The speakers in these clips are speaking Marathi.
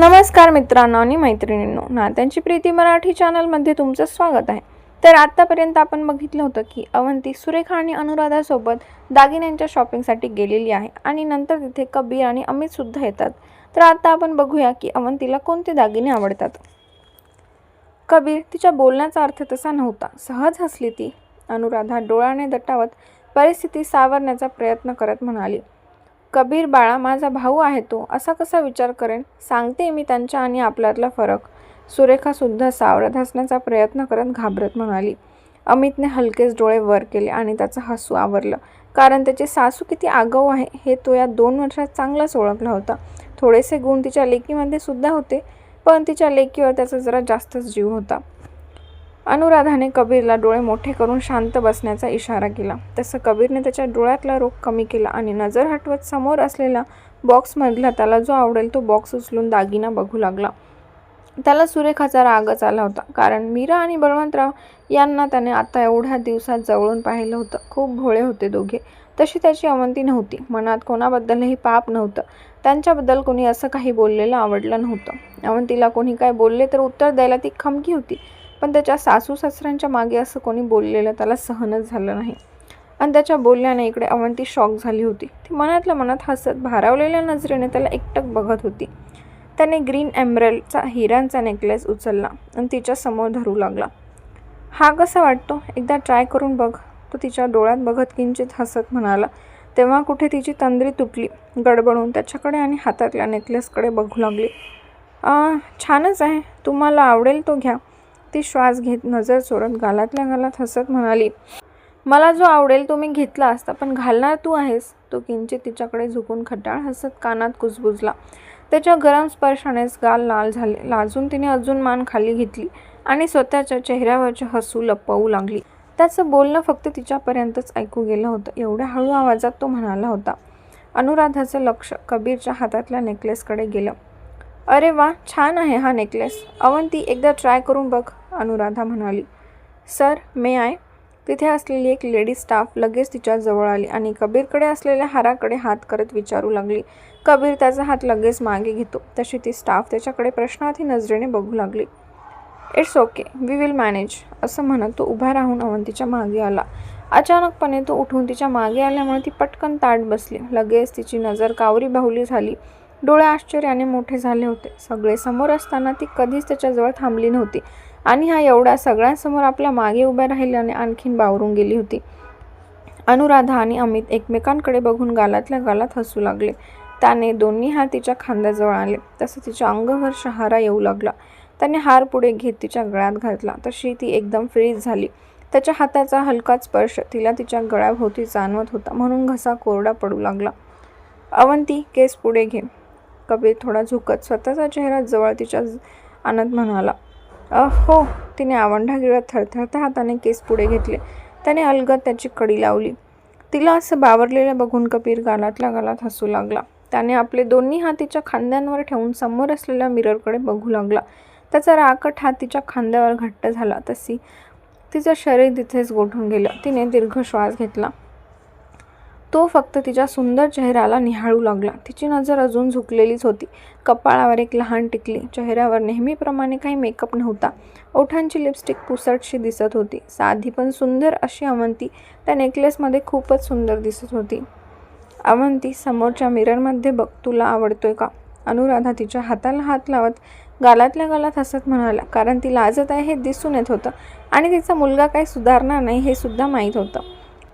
नमस्कार मित्रांनो आणि मैत्रिणींनो, नात्यांची प्रीती मराठी चॅनलमध्ये तुमचं स्वागत आहे. तर आतापर्यंत आपण बघितलं होतं की अवंती सुरेखा आणि अनुराधासोबत दागिन्यांच्या शॉपिंगसाठी गेलेली आहे आणि नंतर तिथे कबीर आणि अमित सुद्धा येतात. तर आता आपण बघूया की अवंतीला कोणते दागिने आवडतात. कबीर तिच्या बोलण्याचा अर्थ तसा नव्हता. सहज हसली ती. अनुराधा डोळ्याने दटावत परिस्थिती सावरण्याचा प्रयत्न करत म्हणाली, कबीर बाळा, माझा भाऊ आहे तो, असा कसा विचार करेन? सांगते मी त्यांच्या आणि आपल्यातला फरक. सुरेखासुद्धा सावरत हसण्याचा प्रयत्न करत घाबरत म्हणाली. अमितने हलकेच डोळे वर केले आणि त्याचं हसू आवरलं, कारण त्याची सासू किती आगाऊ आहे हे तो या 2 वर्षात चांगलाच ओळखला होता. थोडेसे गुण तिच्या लेकीमध्ये सुद्धा होते, पण तिच्या लेकीवर त्याचा जरा जास्तच जीव होता. अनुराधाने कबीरला डोळे मोठे करून शांत बसण्याचा इशारा केला. तसं कबीरने त्याच्या डोळ्यातला रोग कमी केला आणि नजर हटवत समोर असलेला बॉक्समधला त्याला जो आवडेल तो बॉक्स उचलून दागिना बघू लागला. त्याला सुरेखाचा रागच आला होता, कारण मीरा आणि बळवंतराव यांना त्याने आता एवढ्या दिवसात जवळून पाहिलं होतं. खूप भोळे होते दोघे. तशी त्याची अवंती नव्हती. मनात कोणाबद्दलही पाप नव्हतं. त्यांच्याबद्दल कोणी असं काही बोललेलं आवडलं नव्हतं. अवंतीला कोणी काय बोलले तर उत्तर द्यायला ती खमकी होती, पण त्याच्या सासू सासऱ्यांच्या मागे असं कोणी बोललेलं त्याला सहनच झालं नाही. आणि त्याच्या बोलण्याने इकडे अवंती शॉक झाली होती. ती मनातल्या मनात हसत भारावलेल्या नजरेने त्याला एकटक बघत होती. त्याने ग्रीन एमरेल्डचा हिऱ्यांचा नेकलेस उचलला आणि तिच्या समोर धरू लागला. हा कसा वाटतो? एकदा ट्राय करून बघ, तो तिच्या डोळ्यात बघत किंचित हसत म्हणाला. तेव्हा कुठे तिची तंद्री तुटली. गडबडून त्याच्याकडे आणि हातातल्या नेकलेसकडे बघू लागली. छानच आहे, तुम्हाला आवडेल तो घ्या. ती श्वास घेत नजर चोरत गालातल्या गालात हसत म्हणाली, मला जो आवडेल तो मी घेतला असता, पण घालणार तू आहेस. तो किंचित तिच्याकडे झुकून खट्टाळ हसत कानात कुजबुजला. त्याच्या गरम स्पर्शानेच गाल लाल झाले. लाजून तिने अजून मान खाली घेतली आणि स्वतःच्या चेहऱ्यावरचे हसू लपवू लागली. त्याचं बोलणं फक्त तिच्यापर्यंतच ऐकू गेलं होतं. एवढ्या हळू आवाजात तो म्हणाला होता. अनुराधाचं लक्ष कबीरच्या हातातल्या नेकलेसकडे गेलं. अरे वा, छान आहे हा नेकलेस. अवंती, एकदा ट्राय करून बघ, अनुराधा म्हणाली. Sir, may I? तिथे असलेली एक लेडी स्टाफ लगेच तिच्या जवळ आली आणि कबीरकडे असलेल्या हाराकडे हात करत विचारू लागली. कबीर त्याचा हात लगेच मागे घेतो तशी ती स्टाफ त्याच्याकडे प्रश्नार्थी नजरेने बघू लागली. It's okay, we will manage, असं म्हणत तो उभा राहून अवंतीच्या मागे आला. अचानकपणे तो उठून तिच्या मागे आल्यामुळे ती पटकन ताठ बसली. लगेच तिची नजर कावरी बाहुली झाली. डोळे आश्चर्याने मोठे झाले होते. सगळे समोर असताना ती कधीच त्याच्याजवळ थांबली नव्हती आणि हा एवढ्या सगळ्यांसमोर आपल्या मागे उभ्या राहिल्याने आणखीन बावरून गेली होती. अनुराधा आणि अमित एकमेकांकडे बघून गालातल्या गालात हसू लागले. त्याने दोन्ही हात तिच्या खांद्याजवळ आले. तसं तिच्या अंगभर शहारा येऊ लागला. त्याने हार पुढे घेत तिच्या गळ्यात घातला. तशी ती एकदम फ्रीज झाली. त्याच्या हाताचा हलकाच स्पर्श तिला तिच्या गळ्याभोवती जाणवत होता, म्हणून घसा कोरडा पडू लागला. अवंती, केस पुढे घे. कबीर थोडा झुकत स्वतःचा चेहरा जवळ तिच्या आणत म्हणाला. हो. तिने आवंढा गिळत थरथरत्या हाताने केस पुढे घेतले. त्याने अलगद त्याची कडी लावली. तिला असं बावरलेलं बघून कबीर गालातल्या गालात हसू लागला. त्याने आपले दोन्ही हात तिच्या खांद्यांवर ठेवून समोर असलेल्या मिररकडे बघू लागला. त्याचा राकट हात तिच्या खांद्यावर घट्ट झाला तशी तिचं शरीर तिथेच गोठून गेलं. तिने दीर्घ श्वास घेतला. तो फक्त तिच्या सुंदर चेहऱ्याला निहाळू लागला. तिची नजर अजून झुकलेलीच होती. कपाळावर एक लहान टिकली. चेहऱ्यावर नेहमीप्रमाणे काही मेकअप नव्हता. ओठांची लिपस्टिक पुसटशी दिसत होती. साधी पण सुंदर अशी अवंती त्या नेकलेसमध्ये खूपच सुंदर दिसत होती. अवंती, समोरच्या मिररमध्ये बघ, तुला आवडतोय का? अनुराधा तिच्या हाताला हात लावत गालातल्या गालात हसत म्हणाला, कारण ती लाजत आहे हे दिसून येत होतं आणि तिचा मुलगा काही सुधारणार नाही हे सुद्धा माहीत होतं.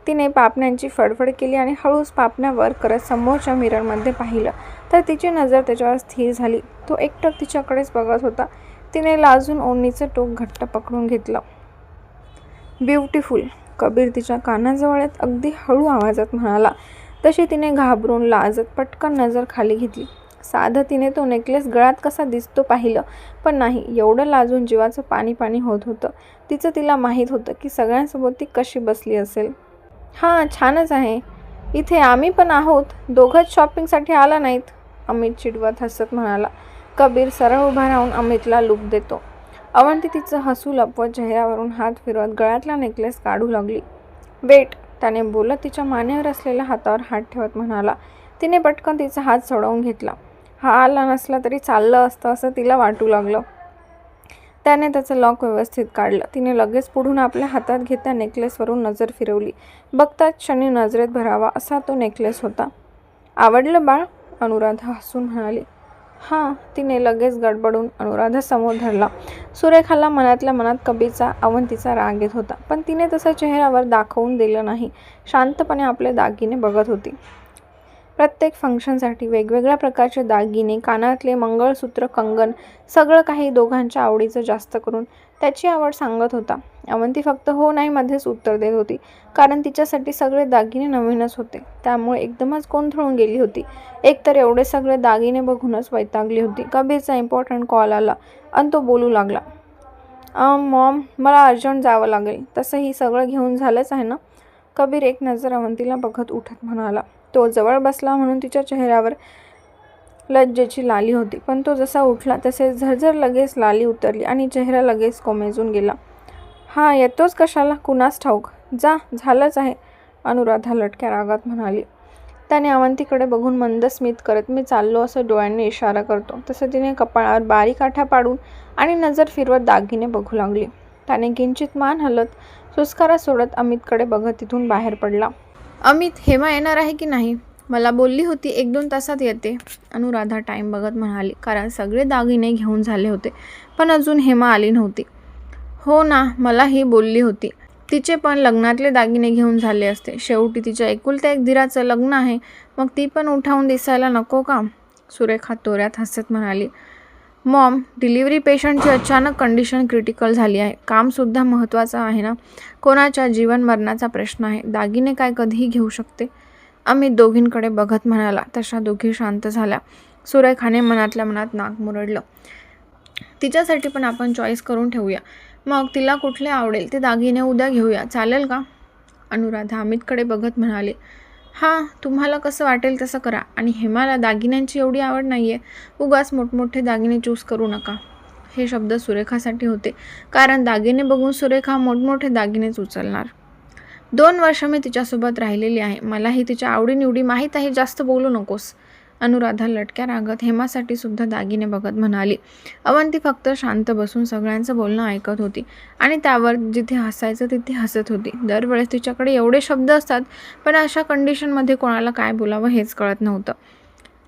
तिने पापण्यांची फडफड केली आणि हळूच पापण्या वर करत समोरच्या मिररमध्ये पाहिलं तर तिची नजर त्याच्यावर स्थिर झाली. तो एकटक तिच्याकडेच बघत होता. तिने लाजून ओढणीचं टोक घट्ट पकडून घेतलं. ब्युटिफुल, कबीर तिच्या कानाजवळ येत अगदी हळू आवाजात म्हणाला. तशी तिने घाबरून लाजत पटकन नजर खाली घेतली. साधं तिने तो नेकलेस गळ्यात कसा दिसतो पाहिलं, पण नाही, एवढं लाजून जीवाचं पाणी पाणी होत होतं. तिला माहीत होतं की सगळ्यांसोबत ती कशी बसली असेल. हां, छानच आहे. इथे आम्ही पण आहोत. दोघंच शॉपिंगसाठी आला नाहीत, अमित चिडवत हसत म्हणाला. कबीर सरळ उभा राहून अमितला लूक देतो. अवंती तिचं हसू लपवत चेहऱ्यावरून हात फिरवत गळ्यातला नेकलेस काढू लागली. वेट, त्याने बोलत तिच्या मानेवर असलेल्या हातावर हात ठेवत म्हणाला. तिने पटकन तिचा हात सोडवून घेतला. हा आला नसला तरी चाललं असतं असं तिला वाटू लागलं. त्याने त्याचं लॉक व्यवस्थित काढलं. तिने लगेच पुढून आपल्या हातात घेत त्या नेकलेसवरून नजर फिरवली. बघताच क्षणी नजरेत भरावा असा तो नेकलेस होता. आवडलं बाळ? अनुराधा हसून म्हणाली. हां. तिने लगेच गडबडून अनुराधासमोर धरला. सुरेखाला मनातल्या मनात कबीरचा अवंतीचा राग येत होता, पण तिने तसं चेहऱ्यावर दाखवून दिलं नाही. शांतपणे आपले दागिने बघत होती. प्रत्येक फंक्शनसाठी वेगवेगळ्या प्रकारचे दागिने, कानातले, मंगळसूत्र, कंगन, सगळं काही दोघांच्या आवडीचं जास्त करून त्याची आवड सांगत होता. अवंती फक्त हो नाही मध्येच उत्तर देत होती, कारण तिच्यासाठी सगळे दागिने नवीनच होते. त्यामुळे एकदमच गोंधळून गेली होती. एकतर एवढे सगळे दागिने बघूनच वैतागली होती. कबीरचा इम्पॉर्टंट कॉल आला आणि तो बोलू लागला. मॉम, मला अर्जंट जावं लागेल. तसंही सगळं घेऊन झालंच आहे ना? कबीर एक नजर अवंतीला बघत उठत म्हणाला. तो जवळ बसला म्हणून तिच्या चेहऱ्यावर लज्जेची लाली होती, पण तो जसा उठला तसे झरझर लगेच लाली उतरली आणि चेहरा लगेच कोमेजून गेला. हां, येतोच कशाला? कुणास ठाऊक. जा, झालंच आहे, अनुराधा लटक्या रागात म्हणाली. त्याने अवंतीकडे बघून मंद स्मित करत मी चाललो असं डोळ्यांनी इशारा करतो तसं तिने कपाळावर बारीक आठा पाडून आणि नजर फिरवत दागिने बघू लागली. त्याने किंचित मान हलत सुस्कारा सोडत अमितकडे बघत तिथून बाहेर पडला. अमित, हेमा येणार आहे की नाही? मला बोलली होती 1-2 तासात येते, अनुराधा टाईम बघत म्हणाली, कारण सगळे दागिने घेऊन झाले होते, पण अजून हेमा आली नव्हती. हो ना, मलाही बोलली होती. तिचे पण लग्नातले दागिने घेऊन झाले असते. शेवटी तिच्या एकुलत्या एक दिराचं लग्न आहे, मग ती पण उठावून दिसायला नको का? सुरेखा तोऱ्यात हसत म्हणाली. मॉम, डिलिव्हरी पेशंटची अचानक कंडिशन क्रिटिकल झाली आहे. कामसुद्धा महत्त्वाचं आहे ना. कोणाच्या जीवन मरणाचा प्रश्न आहे. दागिने काय कधीही घेऊ शकते. अमित दोघींकडे बघत म्हणाला. तशा दोघी शांत झाल्या. सुरेखाने मनातल्या मनात नाक मुरडलं. तिच्यासाठी पण आपण चॉईस करून ठेवूया. मग तिला कुठले आवडेल ते दागिने उद्या घेऊया, चालेल का? अनुराधा अमितकडे बघत म्हणाले. हां, तुम्हाला कसं वाटेल तसं करा. आणि हेमाला दागिन्यांची एवढी आवड नाही आहे. उगाच मोठमोठे दागिने चूज करू नका. हे शब्द सुरेखासाठी होते, कारण दागिने बघून सुरेखा मोठमोठे दागिनेच उचलणार. 2 वर्ष मी तिच्यासोबत राहिलेली आहे. मलाही तिच्या आवडीनिवडी माहीत आहे. जास्त बोलू नकोस, अनुराधा लटक्या रागात हेमासाठी सुद्धा दागिने बघत म्हणाली. अवंती फक्त शांत बसून सगळ्यांचं बोलणं ऐकत होती आणि त्यावर जिथे हसायचं तिथे हसत होती. दरवेळेस तिच्याकडे एवढे शब्द असतात, पण अशा कंडिशनमध्ये कोणाला काय बोलावं हेच कळत नव्हतं.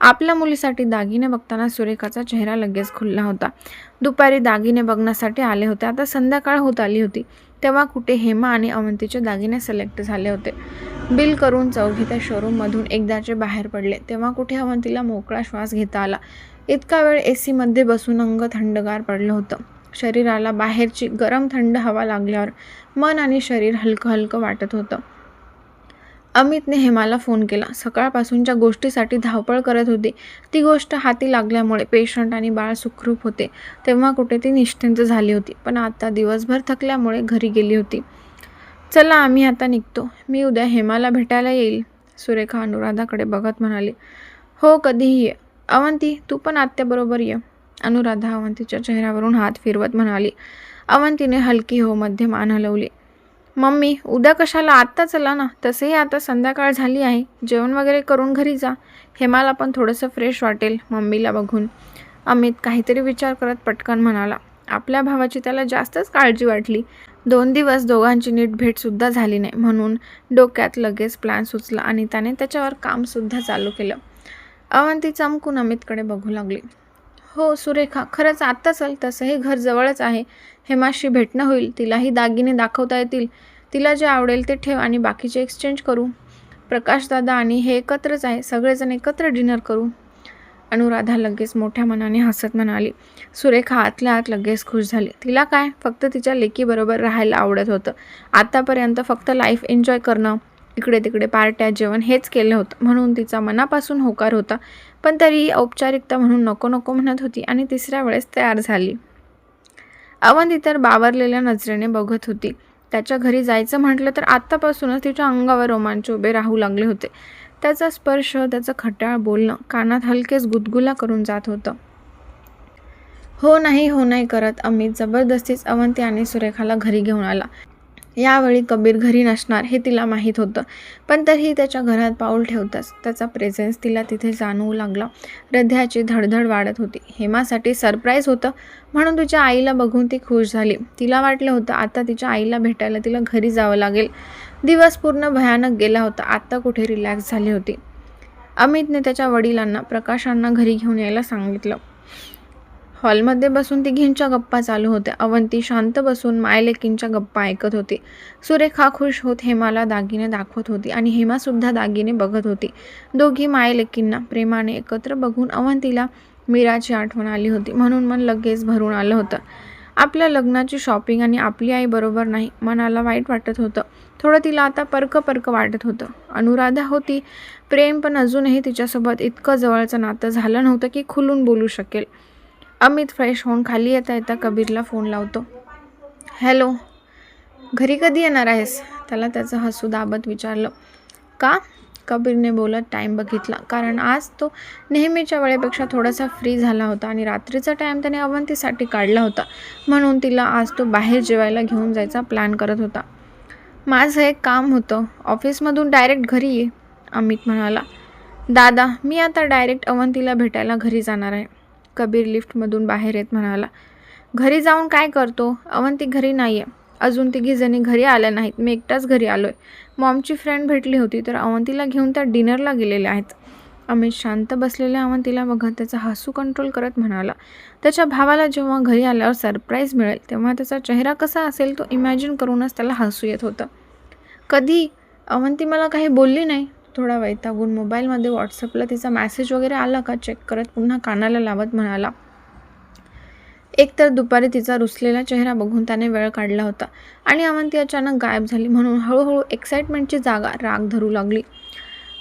आपल्या मुलीसाठी दागिने बघताना सुरेखाचा चेहरा लगेच खुलला होता. दुपारी दागिने बघण्यासाठी आले होते. आता संध्याकाळ होत आली होती. तेव्हा कुठे हेमा आणि अवंतीचे दागिने सिलेक्ट झाले होते. बिल करून चौघी त्या शोरूममधून एकदाचे बाहेर पडले तेव्हा कुठे अवंतीला मोकळा श्वास घेता आला. इतका वेळ AC मध्ये बसून अंग थंडगार पडलं होतं. शरीराला बाहेरची गरम थंड हवा लागल्यावर मन आणि शरीर हलकं हलकं वाटत होतं. अमितने हेमाला फोन केला. सकाळपासूनच्या गोष्टीसाठी धावपळ करत होती. ती गोष्ट हाती लागल्यामुळे पेशंट आणि बाळ सुखरूप होते. तेव्हा कुठे ती निश्चिंत झाली होती, पण आता दिवसभर थकल्यामुळे घरी गेली होती. चला, आम्ही आता निघतो. मी उद्या हेमाला भेटायला येईल, सुरेखा अनुराधाकडे बघत म्हणाली. हो, कधीही ये. अवंती, तू पण आत्याबरोबर ये, अनुराधा अवंतीच्या चेहऱ्यावरून हात फिरवत म्हणाली. अवंतीने हलकी हो मध्ये मान हलवली. मम्मी, उद्या कशाला? आत्ता चला ना. तसेही आता संध्याकाळ झाली आहे. जेवण वगैरे करून घरी जा. हेमाला पण थोडंसं फ्रेश वाटेल मम्मीला बघून, अमित काहीतरी विचार करत पटकन म्हणाला. आपल्या भावाची त्याला जास्तच काळजी वाटली. 2 दिवस दोघांची नीट भेटसुद्धा झाली नाही, म्हणून डोक्यात लगेच प्लॅन सुचला आणि त्याने त्याच्यावर कामसुद्धा चालू केलं. अवंती चमकून अमितकडे बघू लागली. हो सुरेखा, खरंच आत्ता चल. तसंही घर जवळच आहे. हेमाशी भेटणं होईल. तिलाही दागिने दाखवता येतील. तिला जे आवडेल ते ठेव आणि बाकीचे एक्सचेंज करू. प्रकाशदादा आणि हे एकत्रच आहे. सगळेजण एकत्र डिनर करू, अनुराधा लगेच मोठ्या मनाने हसत म्हणाली. सुरेखा आतल्या आत लगेच खुश झाली. तिला काय, फक्त तिच्या लेकीबरोबर राहायला आवडत होतं. आतापर्यंत फक्त लाईफ एन्जॉय करणं, इकडे तिकडे पार्ट्या, जेवण हेच केलं होतं, म्हणून तिचा मनापासून होकार होता. पण तरीही औपचारिकता म्हणून नको नको म्हणत होती आणि तिसऱ्या वेळेस तयार झाली. अवंती तर बावरलेल्या नजरेने बघत होती. त्याच्या घरी जायचं म्हटलं तर आत्तापासूनच तिच्या अंगावर रोमांच उभे राहू लागले होते. त्याचा स्पर्श, त्याचं खट्याळ बोलणं कानात हलकेच गुदगुला करून जात होतं. हो नाही करत अमित जबरदस्तीच अवंती आणि सुरेखाला घरी घेऊन आला. यावेळी कबीर घरी नसणार हे तिला माहीत होतं, पण तरीही त्याच्या घरात पाऊल ठेवताच त्याचा प्रेझेन्स तिला तिथे जाणवू लागला. हृदयाची धडधड वाढत होती. हेमासाठी सरप्राईज होतं म्हणून तिच्या आईला बघून ती खुश झाली. तिला वाटलं होतं आता तिच्या आईला भेटायला तिला घरी जावं लागेल. दिवस पूर्ण भयानक गेला होता. आत्ता कुठे रिलॅक्स झाली होती. अमितने त्याच्या वडिलांना प्रकाशांना घरी घेऊन यायला सांगितलं. हॉलमध्ये बसून तिघींच्या गप्पा चालू होत्या. अवंती शांत बसून मायलेकींच्या गप्पा ऐकत होती. सुरेखा खुश होत हेमाला दागिने दाखवत होती आणि हेमासुद्धा दागिने बघत होती. दोघी मायलेकींना प्रेमाने एकत्र बघून अवंतीला मीराची आठवण आली होती. म्हणून मन लगेच भरून आलं होतं. आपल्या लग्नाची शॉपिंग आणि आपली आई बरोबर नाही. मनाला वाईट वाटत होतं. थोडं तिला आता परक वाटत होतं. अनुराधा होती प्रेम, पण अजूनही तिच्यासोबत इतकं जवळचं नातं झालं नव्हतं की खुलून बोलू शकेल. अमित फ्रेश होऊन खाली येता येता कबीरला फोन लावतो. हॅलो, घरी कधी येणार आहेस? त्याला त्याचं हसू दाबत विचारलं. का? कबीरने बोलत टाईम बघितला, कारण आज तो नेहमीच्या वेळेपेक्षा थोडासा फ्री झाला होता आणि रात्रीचा टाईम त्याने अवंतीसाठी काढला होता. म्हणून तिला आज तो बाहेर जेवायला घेऊन जायचा प्लॅन करत होता. माझं एक काम होतं, ऑफिसमधून डायरेक्ट घरी ये, अमित म्हणाला. दादा, मी आता डायरेक्ट अवंतीला भेटायला घरी जाणार आहे, कबीर लिफ्टमधून बाहेर येत म्हणाला. घरी जाऊन काय करतो? अवंती घरी नाही आहे. अजून तिघीजणी घरी आल्या नाहीत. मी एकटाच घरी आलो आहे. मॉमची फ्रेंड भेटली होती तर अवंतीला घेऊन त्या डिनरला गेलेल्या आहेत. अमित शांत बसलेल्या अवंतीला बघत त्याचा हसू कंट्रोल करत म्हणाला. त्याच्या भावाला जेव्हा घरी आल्यावर सरप्राईज मिळेल तेव्हा त्याचा चेहरा कसा असेल तो इमॅजिन करूनच त्याला हसू येत होतं. कधी? अवंती मला काही बोलली नाही. थोडा वैतागून मोबाईलमध्ये व्हॉट्सअपला तिचा मेसेज वगैरे आला का चेक करत पुन्हा कानाला लावत म्हणाला. एकतर दुपारी तिचा रुसलेला चेहरा बघून त्याने वेळ काढला होता आणि अवंती अचानक गायब झाली म्हणून हळूहळू एक्साइटमेंटची जागा राग धरू लागली.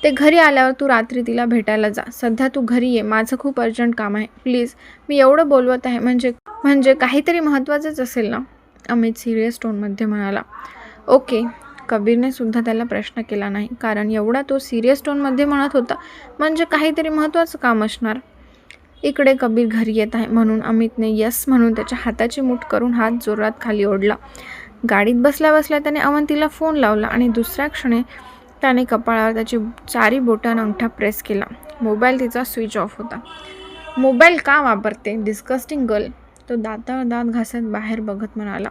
ते घरी आल्यावर तू रात्री तिला भेटायला जा. सध्या तू घरी ये, माझं खूप अर्जंट काम आहे. प्लीज, मी एवढं बोलवत आहे म्हणजे काहीतरी महत्त्वाचंच असेल ना, अमित सिरियस टोनमध्ये म्हणाला. ओके. कबीरने सुद्धा त्याला प्रश्न केला नाही, कारण एवढा तो सिरियस टोनमध्ये म्हणत होता म्हणजे काहीतरी महत्त्वाचं काम असणार. इकडे कबीर घरी येत आहे म्हणून अमितने यस म्हणून त्याच्या हाताची मूठ करून हात जोरात खाली ओढला. गाडीत बसल्या बसल्या त्याने अवंतीला फोन लावला आणि दुसऱ्या क्षणी त्याने कपाळावर त्याची 4 बोटांना अंगठा प्रेस केला. मोबाईल तिचा स्विच ऑफ होता. मोबाईल का वापरते? डिस्कस्टिंग गर्ल, तो दातावर दात घासत बाहेर बघत म्हणाला.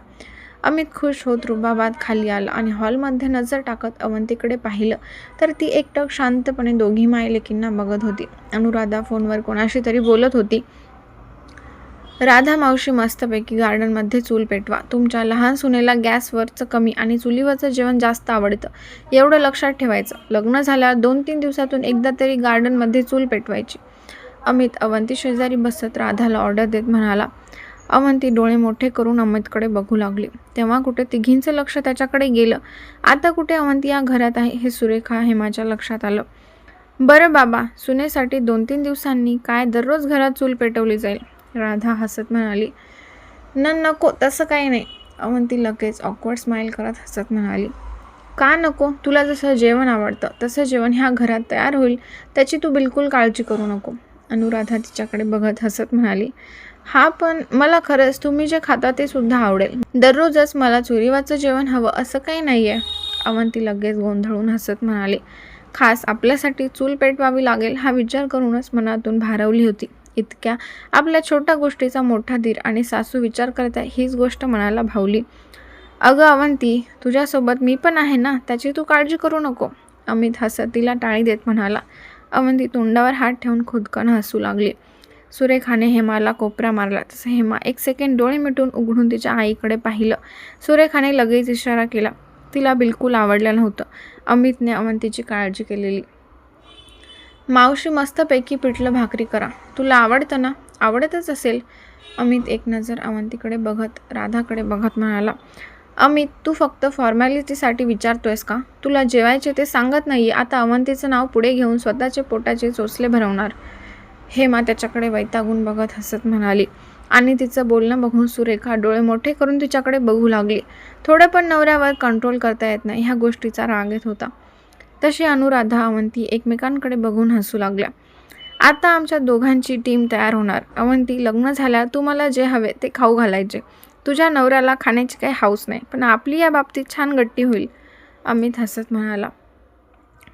अमित खुश होत रुबाबात खाली आला आणि हॉलमध्ये नजर टाकत अवंतीकडे पाहिलं तर ती एकटक शांतपणे दोघी मायलेकींना बघत होती. अनुराधा फोनवर कोणाशी तरी बोलत होती. राधा मावशी, मस्तपैकी गार्डनमध्ये चूल पेटवा. तुमच्या लहान सुनेला गॅसवरचं कमी आणि चुलीवरचं जेवण जास्त आवडतं, एवढं लक्षात ठेवायचं. लग्न झाल्यावर 2-3 दिवसातून एकदा तरी गार्डनमध्ये चूल पेटवायची. अमित अवंती शेजारी बसत राधाला ऑर्डर देत म्हणाला. अवंती डोळे मोठे करून अमितकडे बघू लागली. तेव्हा कुठे तिघींचं लक्ष त्याच्याकडे गेलं. आता कुठे अवंती या घरात आहे हे सुरेखा हेमाच्या लक्षात आलं. बरं बाबा, सुनेसाठी 2-3 दिवसांनी काय दररोज घरात चूल पेटवली जाईल, राधा हसत म्हणाली. नको, तसं काही नाही, अवंती लगेच ऑकवर्ड स्माईल करत हसत म्हणाली. का नको? तुला जसं जेवण आवडतं तसं जेवण ह्या घरात तयार होईल, त्याची तू बिलकुल काळजी करू नको, अनुराधा तिच्याकडे बघत हसत म्हणाली. हा, पण मला खरंच तुम्ही जे खाता ते सुद्धा आवडेल. दररोजच मला चुलीवरचं जेवण हवं असं काही नाही आहे, अवंती लगेच गोंधळून हसत म्हणाली. खास आपल्यासाठी चूल पेटवावी लागेल हा विचार करूनच मनातून भारावली होती. इतक्या आपल्या छोट्या गोष्टीचा मोठा धीर आणि सासू विचार करता हीच गोष्ट मनाला भावली. अगं अवंती, तुझ्यासोबत मी पण आहे ना, त्याची तू काळजी करू नको, अमित हसत तिला टाळी देत म्हणाला. अवंती तोंडावर हात ठेवून खुदकन हसू लागली. सुरेखाने हेमाला कोपरा मारला तसं हेमा 1 सेकंड डोळे मिटून उघडून तिच्या आईकडे पाहिलं. सुरेखाने लगेच इशारा केला. तिला बिलकुल आवडलं नव्हतं अमितने अवंतीची काळजी केलेली. मावशी, मस्तपैकी पिठलं भाकरी करा. तुला आवडतं ना? आवडतच असेल, अमित एक नजर अवंतीकडे बघत राधाकडे बघत म्हणाला. अमित, तू फक्त फॉर्मॅलिटीसाठी विचारतोयस का? तुला जेवायचे ते सांगत नाही. आता अवंतीचं नाव पुढे घेऊन स्वतःचे पोटाचे चोचले भरवणार, हेमा त्याच्याकडे वैतागून बघत हसत म्हणाली. आणि तिचं बोलणं बघून सुरेखा डोळे मोठे करून तिच्याकडे बघू लागली. थोडं पण नवऱ्यावर कंट्रोल करता येत नाही ह्या गोष्टीचा राग येत होता. तशी अनुराधा अवंती एकमेकांकडे बघून हसू लागल्या. आता आमच्या दोघांची टीम तयार होणार. अवंती, लग्न झाल्या तू मला जे हवे ते खाऊ घालायचे. तुझ्या नवऱ्याला खाण्याची काही हौस नाही, पण आपली या बाबतीत छान गट्टी होईल. अमित हसत म्हणाला.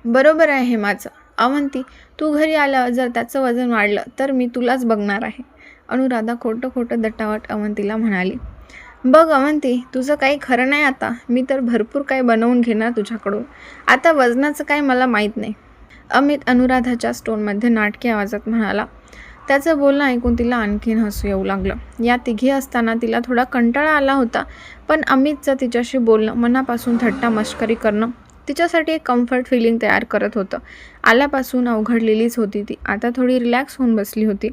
बरोबर आहे हेमाचं. अवंती, तू घरी आल्यावर जर त्याचं वजन वाढलं तर मी तुलाच बघणार आहे. अनुराधा खोटं खोटं दटावट अवंतीला म्हणाली. बघ अवंती, तुझं काही खरं नाही आता. मी तर भरपूर काही बनवून घेणार तुझ्याकडून. आता वजनाचं काही मला माहीत नाही. अमित अनुराधाच्या स्टोनमध्ये नाटकी आवाजात म्हणाला. त्याचं बोलणं ऐकून तिला आणखीन हसू येऊ लागलं. या तिघी असताना तिला थोडा कंटाळा आला होता, पण अमितचं तिच्याशी बोलणं, मनापासून थट्टा मस्करी करणं तिच्यासाठी एक कम्फर्ट फिलिंग तयार करत होतं. आल्यापासून अवघडलेलीच होती ती. आता थोडी रिलॅक्स होऊन बसली होती.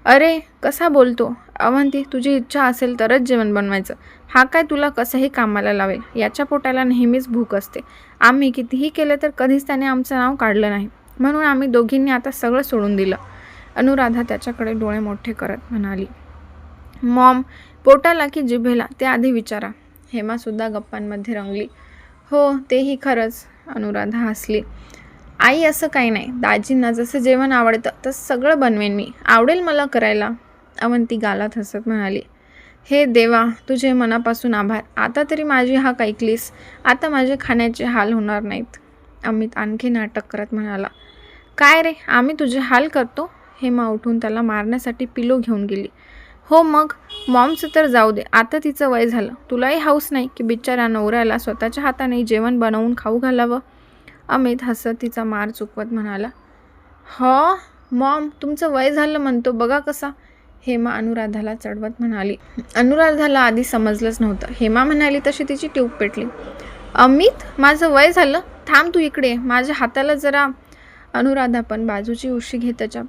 अरे कसा बोलतो अवंती, तुझी इच्छा असेल तरच जेवण बनवायचं. हा काय तुला कसंही कामाला लावेल. याच्या पोटाला नेहमीच भूक असते. आम्ही कितीही केलं तर कधीच त्याने आमचं नाव काढलं नाही, म्हणून आम्ही दोघींनी आता सगळं सोडून दिलं. अनुराधा त्याच्याकडे डोळे मोठे करत म्हणाली. मॉम, पोटाला की जिभेला ते आधी विचारा. हेमासुद्धा गप्पांमध्ये रंगली. हो तेही खरंच. अनुराधा हसली. आई असं काही नाही. दाजींना जसं जेवण आवडतं तसं सगळं बनवेन मी. आवडेल मला करायला. अवंती गालात हसत म्हणाली. हे देवा, तुझे मनापासून आभार. आता तरी माझी हाक ऐकलीस. आता माझे खाण्याचे हाल होणार नाहीत. अमित आणखी नाटक करत म्हणाला. काय रे, आम्ही तुझे हाल करतो. हेमा उठून त्याला मारण्यासाठी पिलो घेऊन गेली. हो मग, मॉमचं तर जाऊ दे. आता तिचं वय झालं. तुलाही हौस नाही की बिचाऱ्या नवऱ्याला स्वतःच्या हाताने जेवण बनवून खाऊ घालावं. अमित हसत तिचा मार चुकवत म्हणाला. हो मॉम, तुमचं वय झालं म्हणतो बघा कसा. हेमा अनुराधाला चढवत म्हणाली. अनुराधाला आधी समजलंच नव्हतं. हेमा म्हणाली तशी तिची ट्यूब पेटली. अमित, माझं वय झालं? थांब तू इकडे, माझ्या हाताला जरा. अनुराधा पण बाजूची उशी घेत त्याच्या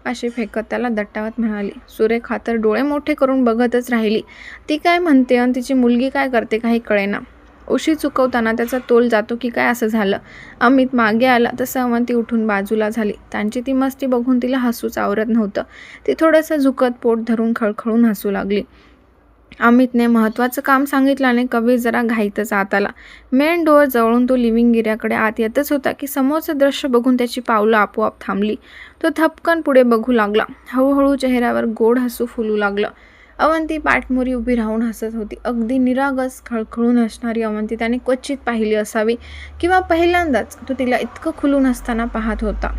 अशी फेकत त्याला दट्टावत म्हणाली. सुरेखा तर डोळे मोठे करून बघतच राहिली. ती काय म्हणते आणि तिची मुलगी काय करते काही कळेना. उशी चुकवताना त्याचा तोल जातो की काय असं झालं. अमित मागे आला तसं अवंती उठून बाजूला झाली. त्यांची ती मस्ती बघून तिला हसूच आवरत नव्हतं. ती थोडंसं झुकत पोट धरून खळखळून हसू लागली. अमितने महत्त्वाचं काम सांगितल्याने कबीर जरा घाईतच आत आला. मेन डोअर जवळून तो लिव्हिंग एरियाकडे आत येतच होता की समोरचं दृश्य बघून त्याची पावलं आपोआप थांबली. तो थपकन पुढे बघू लागला. हळूहळू चेहऱ्यावर गोड हसू फुलू लागलं. अवंती पाठमोरी उभी राहून हसत होती. अगदी निरागस खळखळून हसणारी अवंती त्याने क्वचित पाहिली असावी, किंवा पहिल्यांदाच तो तिला इतकं खुलून हसताना पाहत होता.